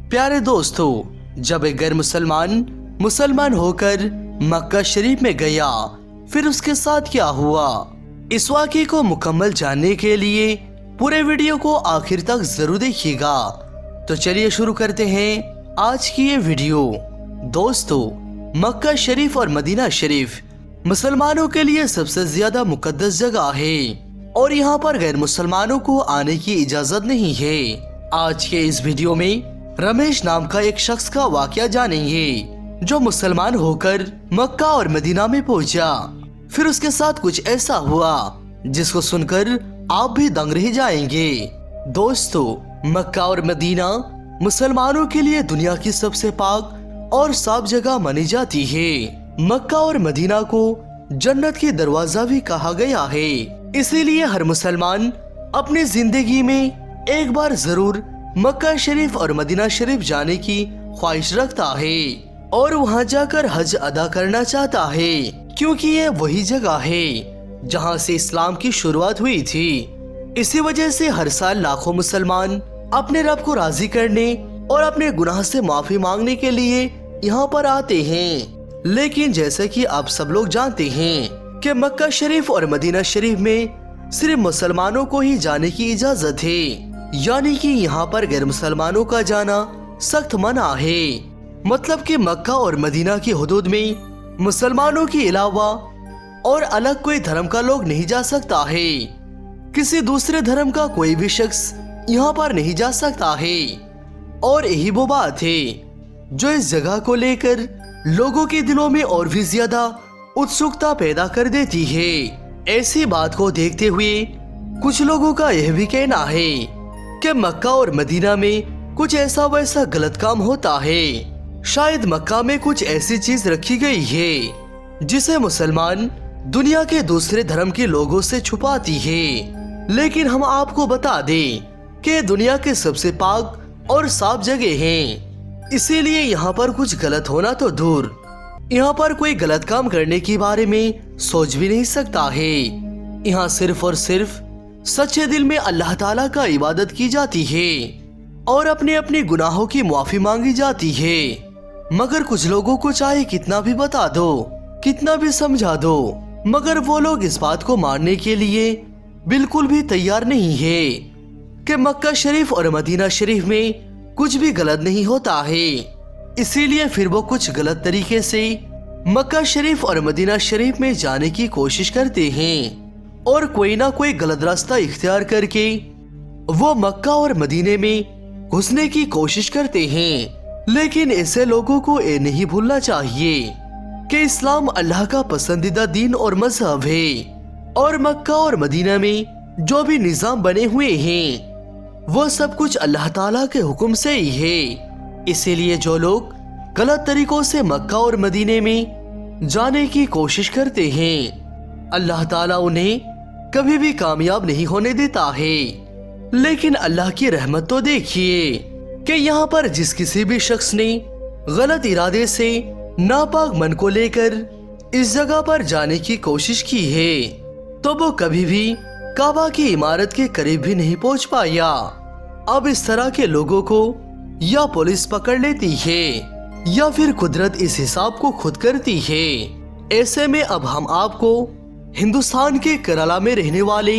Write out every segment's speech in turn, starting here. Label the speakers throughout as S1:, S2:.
S1: प्यारे दोस्तों, जब एक गैर मुसलमान होकर मक्का शरीफ में गया, फिर उसके साथ क्या हुआ, इस वाक़े को मुकम्मल जानने के लिए पूरे वीडियो को आखिर तक जरूर देखिएगा। तो चलिए शुरू करते हैं आज की ये वीडियो। दोस्तों, मक्का शरीफ और मदीना शरीफ मुसलमानों के लिए सबसे ज्यादा मुकद्दस जगह है और यहाँ पर गैर मुसलमानों को आने की इजाजत नहीं है। आज के इस वीडियो में रमेश नाम का एक शख्स का वाकया जानेंगे जो मुसलमान होकर मक्का और मदीना में पहुंचा। फिर उसके साथ कुछ ऐसा हुआ जिसको सुनकर आप भी दंग रह जाएंगे। दोस्तों, मक्का और मदीना मुसलमानों के लिए दुनिया की सबसे पाक और साफ जगह मानी जाती है। मक्का और मदीना को जन्नत की दरवाजा भी कहा गया है, इसीलिए हर मुसलमान अपनी जिंदगी में एक बार जरूर मक्का शरीफ और मदीना शरीफ जाने की ख्वाहिश रखता है और वहां जाकर हज अदा करना चाहता है, क्योंकि ये वही जगह है जहां से इस्लाम की शुरुआत हुई थी। इसी वजह से हर साल लाखों मुसलमान अपने रब को राजी करने और अपने गुनाह से माफी मांगने के लिए यहाँ पर आते हैं। लेकिन जैसे कि आप सब लोग जानते हैं कि मक्का शरीफ और मदीना शरीफ में सिर्फ मुसलमानों को ही जाने की इजाजत है, यानी कि यहाँ पर गैर मुसलमानों का जाना सख्त मना है। मतलब कि मक्का और मदीना की हुदूद में मुसलमानों के अलावा और अलग कोई धर्म का लोग नहीं जा सकता है। किसी दूसरे धर्म का कोई भी शख्स यहाँ पर नहीं जा सकता है। और यही वो बात है जो इस जगह को लेकर लोगों के दिलों में और भी ज्यादा उत्सुकता पैदा कर देती है। ऐसी बात को देखते हुए कुछ लोगों का यह भी कहना है कि मक्का और मदीना में कुछ ऐसा वैसा गलत काम होता है। शायद मक्का में कुछ ऐसी चीज रखी गई है जिसे मुसलमान दुनिया के दूसरे धर्म के लोगों से छुपाती है। लेकिन हम आपको बता दें कि दुनिया के सबसे पाक और साफ जगह है, इसीलिए यहाँ पर कुछ गलत होना तो दूर, यहाँ पर कोई गलत काम करने के बारे में सोच भी नहीं सकता है। यहाँ सिर्फ और सिर्फ सच्चे दिल में अल्लाह ताला का इबादत की जाती है और अपने अपने गुनाहों की माफी मांगी जाती है। मगर कुछ लोगों को चाहे कितना भी बता दो, कितना भी समझा दो, मगर वो लोग इस बात को मानने के लिए बिल्कुल भी तैयार नहीं है कि मक्का शरीफ और मदीना शरीफ में कुछ भी गलत नहीं होता है। इसीलिए फिर वो कुछ गलत तरीके से मक्का शरीफ और मदीना शरीफ में जाने की कोशिश करते हैं और कोई ना कोई गलत रास्ता इख्तियार करके वो मक्का और मदीने में घुसने की कोशिश करते हैं। लेकिन ऐसे लोगों को ये नहीं भूलना चाहिए कि इस्लाम अल्लाह का पसंदीदा दीन और मजहब है और मक्का और मदीना में जो भी निजाम बने हुए हैं वो सब कुछ अल्लाह ताला के हुक्म से ही है। इसीलिए जो लोग गलत तरीकों से मक्का और मदीने में जाने की कोशिश करते हैं, अल्लाह ताला उन्हें कभी भी कामयाब नहीं होने देता है। लेकिन अल्लाह की रहमत तो देखिए कि यहाँ पर जिस किसी भी शख्स ने गलत इरादे से नापाक मन को लेकर इस जगह पर जाने की कोशिश की है तो वो कभी भी काबा की इमारत के करीब भी नहीं पहुंच पाया। अब इस तरह के लोगों को या पुलिस पकड़ लेती है या फिर कुदरत इस हिसाब को खुद करती है। ऐसे में अब हम आपको हिंदुस्तान के केरला में रहने वाले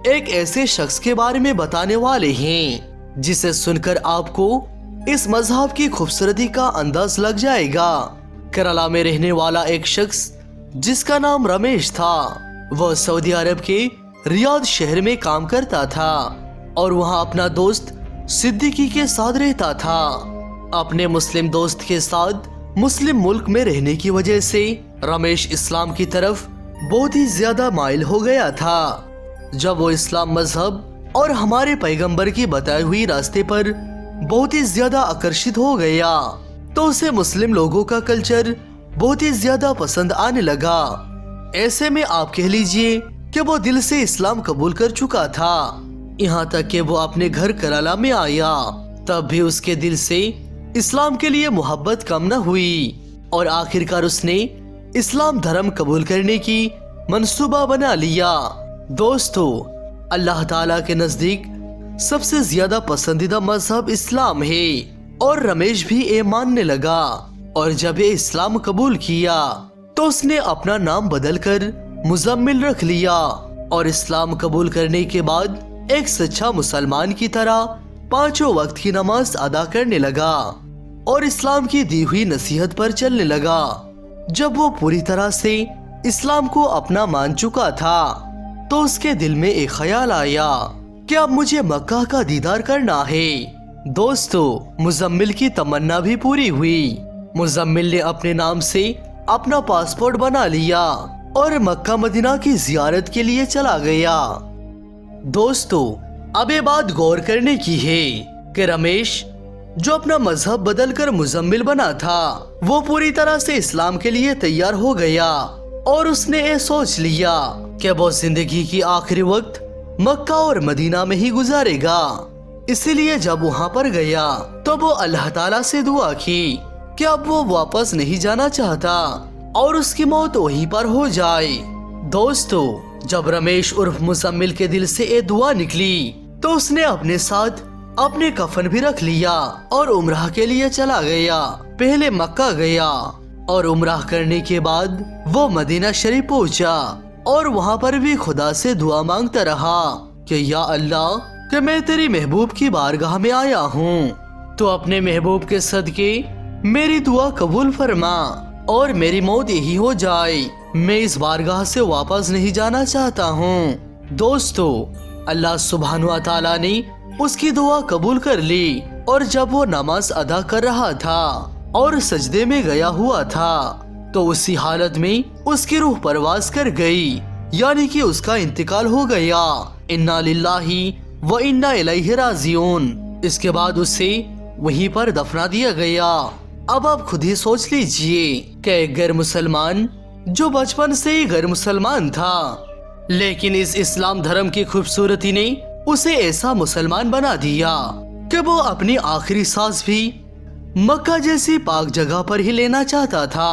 S1: एक ऐसे शख्स के बारे में बताने वाले हैं जिसे सुनकर आपको इस मजहब की खूबसूरती का अंदाज लग जाएगा। केरला में रहने वाला एक शख्स जिसका नाम रमेश था, वह सऊदी अरब के रियाद शहर में काम करता था और वहां अपना दोस्त सिद्दीकी के साथ रहता था। अपने मुस्लिम दोस्त के साथ मुस्लिम मुल्क में रहने की वजह से रमेश इस्लाम की तरफ बहुत ही ज्यादा माइल हो गया था। जब वो इस्लाम मजहब और हमारे पैगंबर की बताई हुई रास्ते पर बहुत ही ज्यादा आकर्षित हो गया तो उसे मुस्लिम लोगों का कल्चर बहुत ही ज्यादा पसंद आने लगा। ऐसे में आप कह लीजिए कि वो दिल से इस्लाम कबूल कर चुका था। यहाँ तक कि वो अपने घर केरला में आया तब भी उसके दिल से इस्लाम के लिए मोहब्बत कम न हुई और आखिरकार उसने इस्लाम धर्म कबूल करने की मंसूबा बना लिया। दोस्तों, अल्लाह ताला के नजदीक सबसे ज्यादा पसंदीदा मजहब इस्लाम है اور رمیش بھی یہ ماننے لگا، اور جب یہ اسلام قبول کیا تو اس نے اپنا نام بدل کر مزمل رکھ لیا، اور اسلام قبول کرنے کے بعد ایک سچا مسلمان کی طرح 5 وقت کی نماز ادا کرنے لگا اور اسلام کی دی ہوئی نصیحت پر چلنے لگا۔ جب وہ پوری طرح سے اسلام کو اپنا مان چکا تھا تو اس کے دل میں ایک خیال آیا کہ اب مجھے مکہ کا دیدار کرنا ہے۔ دوستو، مزمل کی تمنا بھی پوری ہوئی۔ مزمل نے اپنے نام سے اپنا پاسپورٹ بنا لیا اور مکہ مدینہ کی زیارت کے لیے چلا گیا۔ دوستو، اب یہ بات غور کرنے کی ہے کہ رمیش جو اپنا مذہب بدل کر مزمل بنا تھا وہ پوری طرح سے اسلام کے لیے تیار ہو گیا، اور اس نے یہ سوچ لیا کہ وہ زندگی کی آخری وقت مکہ اور مدینہ میں ہی گزارے گا۔ اسی لیے جب وہاں پر گیا تو وہ اللہ تعالیٰ سے دعا کی کہ اب وہ واپس نہیں جانا چاہتا اور اس کی موت وہیں پر ہو جائے۔ دوستو، جب رمیش عرف مزمل کے دل سے یہ دعا نکلی تو اس نے اپنے ساتھ اپنے کفن بھی رکھ لیا اور عمرہ کے لیے چلا گیا۔ پہلے مکہ گیا اور عمرہ کرنے کے بعد وہ مدینہ شریف پہنچا، اور وہاں پر بھی خدا سے دعا مانگتا رہا کہ یا اللہ، کہ میں تیری محبوب کی بارگاہ میں آیا ہوں، تو اپنے محبوب کے صدقے میری دعا قبول فرما اور میری موت یہی ہو جائے، میں اس بارگاہ سے واپس نہیں جانا چاہتا ہوں۔ دوستو، اللہ سبحانہ و تعالیٰ نے اس کی دعا قبول کر لی، اور جب وہ نماز ادا کر رہا تھا اور سجدے میں گیا ہوا تھا تو اسی حالت میں اس کی روح پرواز کر گئی، یعنی کہ اس کا انتقال ہو گیا۔ انا للہ و انا الیہ راجعون۔ اس کے بعد اسے وہیں پر دفنا دیا گیا۔ اب آپ خود ہی سوچ لیجئے کہ ایک غیر مسلمان جو بچپن سے ہی غیر مسلمان تھا، لیکن اس اسلام دھرم کی خوبصورتی نے اسے ایسا مسلمان بنا دیا کہ وہ اپنی آخری سانس بھی مکہ جیسی پاک جگہ پر ہی لینا چاہتا تھا،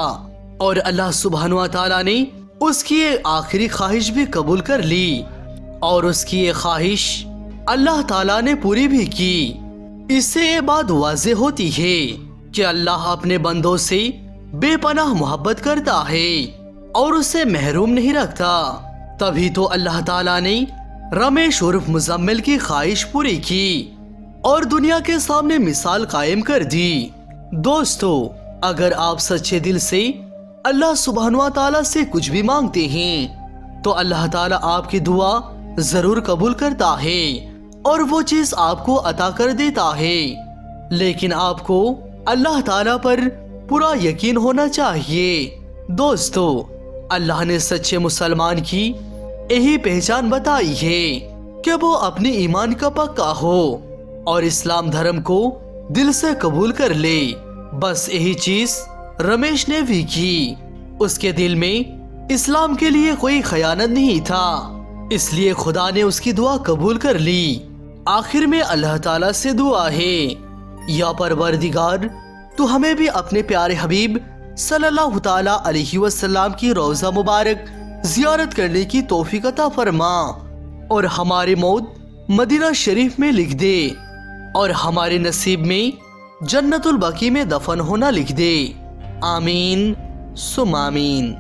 S1: اور اللہ سبحانہ و تعالیٰ نے اس کی یہ آخری خواہش بھی قبول کر لی، اور اس کی یہ خواہش اللہ تعالیٰ نے پوری بھی کی۔ اس سے یہ بات واضح ہوتی ہے کہ اللہ اپنے بندوں سے بے پناہ محبت کرتا ہے اور اسے محروم نہیں رکھتا۔ تبھی تو اللہ تعالیٰ نے رمیش عرف مزمل کی خواہش پوری کی اور دنیا کے سامنے مثال قائم کر دی۔ دوستو، اگر آپ سچے دل سے اللہ سبحانہ تعالیٰ سے کچھ بھی مانگتے ہیں تو اللہ تعالیٰ آپ کی دعا ضرور قبول کرتا ہے اور وہ چیز آپ کو عطا کر دیتا ہے، لیکن آپ کو اللہ تعالیٰ پر پورا یقین ہونا چاہیے۔ دوستو، اللہ نے سچے مسلمان کی یہی پہچان بتائی ہے کہ وہ اپنی ایمان کا پکا ہو اور اسلام دھرم کو دل سے قبول کر لے۔ بس یہی چیز رمیش نے بھی کی۔ اس کے دل میں اسلام کے لیے کوئی خیانت نہیں تھا، اس لیے خدا نے اس کی دعا قبول کر لی۔ آخر میں اللہ تعالیٰ سے دعا ہے، یا پروردگار، تو ہمیں بھی اپنے پیارے حبیب صلی اللہ تعالیٰ علیہ وسلم کی روضہ مبارک زیارت کرنے کی توفیق عطا فرما، اور ہماری موت مدینہ شریف میں لکھ دے، اور ہمارے نصیب میں جنت البقیع میں دفن ہونا لکھ دے۔ آمین ثم آمین۔